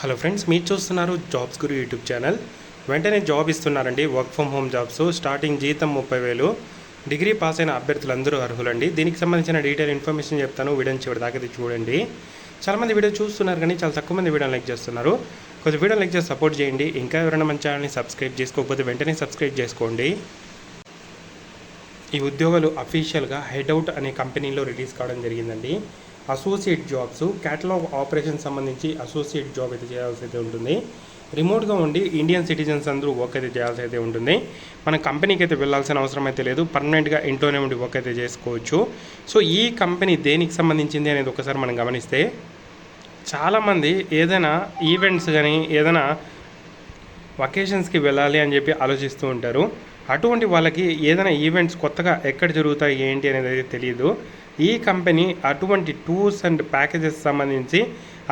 Hello friends, మీరు చూస్తున్నారు jobs గురు YouTube channel. వెంటనే జాబ్ ఇస్తున్నారండి. Work from home jobs. Starting జీతం 30,000. డిగ్రీ పాస్ అయిన అభ్యర్థులందరూ అర్హులండి. దీనికి సంబంధించిన డీటెయిల్ ఇన్ఫర్మేషన్ చెప్తాను. వీడియోని చివరి దాకా చూడండి. చాలామంది వీడియో చూస్తున్నారు కానీ చాలా తక్కువ మంది వీడియోని లైక్ చేస్తున్నారు. కొంచెం వీడియో లైక్ చేసి సపోర్ట్ చేయండి. ఇంకా ఎవరైనా మన ఛానల్ని సబ్స్క్రైబ్ చేసుకోకపోతే వెంటనే సబ్స్క్రైబ్ చేసుకోండి. ఈ ఉద్యోగాలు అఫీషియల్గా హెడ్అవుట్ అనే కంపెనీలో రిలీజ్ కావడం జరిగిందండి. అసోసియేట్ జాబ్స్, క్యాటలాగ్ ఆపరేషన్ సంబంధించి అసోసియేట్ జాబ్ అయితే చేయాల్సి అయితే ఉంటుంది. రిమోట్గా ఉండి ఇండియన్ సిటిజన్స్ అందరూ వర్క్ అయితే చేయాల్సి అయితే ఉంటుంది. మన కంపెనీకి అయితే వెళ్ళాల్సిన అవసరం అయితే లేదు. పర్మనెంట్గా ఇంట్లోనే ఉండి వర్క్ అయితే చేసుకోవచ్చు. సో ఈ కంపెనీ దేనికి సంబంధించింది అనేది ఒకసారి మనం గమనిస్తే, చాలామంది ఏదైనా ఈవెంట్స్ కానీ ఏదైనా వకేషన్స్కి వెళ్ళాలి అని చెప్పి ఆలోచిస్తూ ఉంటారు. అటువంటి వాళ్ళకి ఏదైనా ఈవెంట్స్ కొత్తగా ఎక్కడ జరుగుతాయి ఏంటి అనేది అయితే తెలియదు. ఈ కంపెనీ అటువంటి టూర్స్ అండ్ ప్యాకేజెస్ సంబంధించి,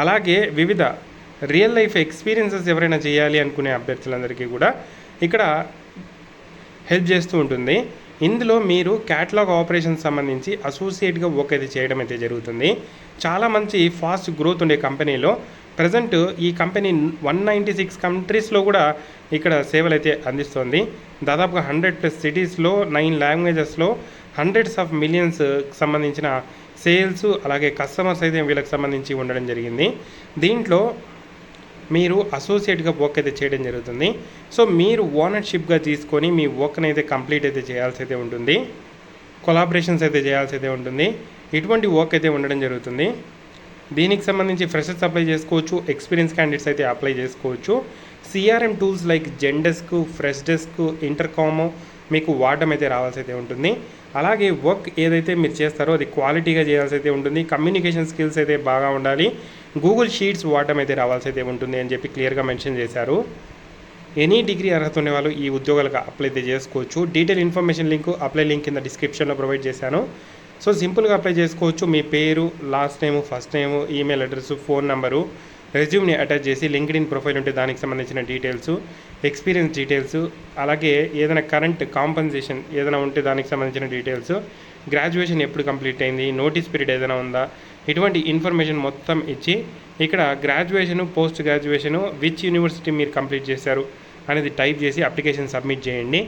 అలాగే వివిధ రియల్ లైఫ్ ఎక్స్పీరియన్సెస్ ఎవరైనా చేయాలి అనుకునే అభ్యర్థులందరికీ కూడా ఇక్కడ హెల్ప్ చేస్తూ ఉంటుంది. ఇందులో మీరు క్యాటలాగ్ ఆపరేషన్ సంబంధించి అసోసియేట్గా వర్క్ అయితే చేయడం అయితే జరుగుతుంది. చాలా మంచి ఫాస్ట్ గ్రోత్ ఉండే కంపెనీలో ప్రజెంట్ ఈ కంపెనీ 196 కంట్రీస్లో కూడా ఇక్కడ సేవలు అయితే అందిస్తుంది. దాదాపుగా 100+ సిటీస్లో 9 లాంగ్వేజెస్లో హండ్రెడ్స్ ఆఫ్ మిలియన్స్ సంబంధించిన సేల్స్, అలాగే కస్టమర్స్ అయితే వీళ్ళకి సంబంధించి ఉండడం జరిగింది. దీంట్లో మీరు అసోసియేట్గా వర్క్ అయితే చేయడం జరుగుతుంది. సో మీరు ఓనర్షిప్గా తీసుకొని మీ వర్క్ని అయితే కంప్లీట్ అయితే చేయాల్సి అయితే ఉంటుంది. కొలాబరేషన్స్ అయితే చేయాల్సి అయితే ఉంటుంది. ఇటువంటి వర్క్ అయితే ఉండడం జరుగుతుంది. దీనికి సంబంధించి ఫ్రెషర్స్ అప్లై చేసుకోవచ్చు, ఎక్స్పీరియన్స్ క్యాండిడేట్స్ అయితే అప్లై చేసుకోవచ్చు. సిఆర్ఎం టూల్స్ లైక్ జెండెస్క్, ఫ్రెష్డెస్క్, ఇంటర్కామ్ మీకు వాడడం అయితే రావాల్సి అయితే ఉంటుంది. అలాగే వర్క్ ఏదైతే మీరు చేస్తారో అది క్వాలిటీగా చేయాల్సి అయితే ఉంటుంది. కమ్యూనికేషన్ స్కిల్స్ అయితే బాగా ఉండాలి. గూగుల్ షీట్స్ వాడడం అయితే రావాల్సి అయితే ఉంటుంది అని చెప్పి క్లియర్గా మెన్షన్ చేశారు. ఎనీ డిగ్రీ అర్హత ఉండే వాళ్ళు ఈ ఉద్యోగాలకు అప్లై అయితే చేసుకోవచ్చు. Detail information link, apply link కింద డిస్క్రిప్షన్లో ప్రొవైడ్ చేశాను. సో సింపుల్గా అప్లై చేసుకోవచ్చు. మీ పేరు, last name, first name, email address, phone number, రెజ్యూమ్ని అటాచ్ చేసి లింక్డ్ఇన్ ప్రొఫైల్ ఉంటే దానికి సంబంధించిన డీటెయిల్స్, ఎక్స్పీరియన్స్ డీటెయిల్స్, అలాగే ఏదైనా కరెంట్ కాంపన్సేషన్ ఏదైనా ఉంటే దానికి సంబంధించిన డీటెయిల్స్, గ్రాడ్యుయేషన్ ఎప్పుడు కంప్లీట్ అయింది, నోటీస్ పీరియడ్ ఏదైనా ఉందా, ఇటువంటి ఇన్ఫర్మేషన్ మొత్తం ఇచ్చి ఇక్కడ graduation, post graduation, which university మీరు కంప్లీట్ చేశారు అనేది టైప్ చేసి అప్లికేషన్ సబ్మిట్ చేయండి.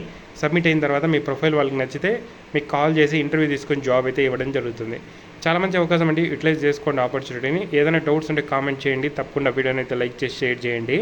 సబ్మిట్ అయిన తర్వాత మీ ప్రొఫైల్ వాళ్ళకి నచ్చితే మీకు కాల్ చేసి ఇంటర్వ్యూ తీసుకొని జాబ్ అయితే ఇవ్వడం జరుగుతుంది. చాలా మంచి అవకాశం అండి. యూటిలైజ్ చేసుకోండి ఆపర్చునిటీని. ఏదైనా డౌట్స్ ఉంటే కామెంట్ చేయండి. తప్పకుండా వీడియోని అయితే లైక్ చేసి షేర్ చేయండి.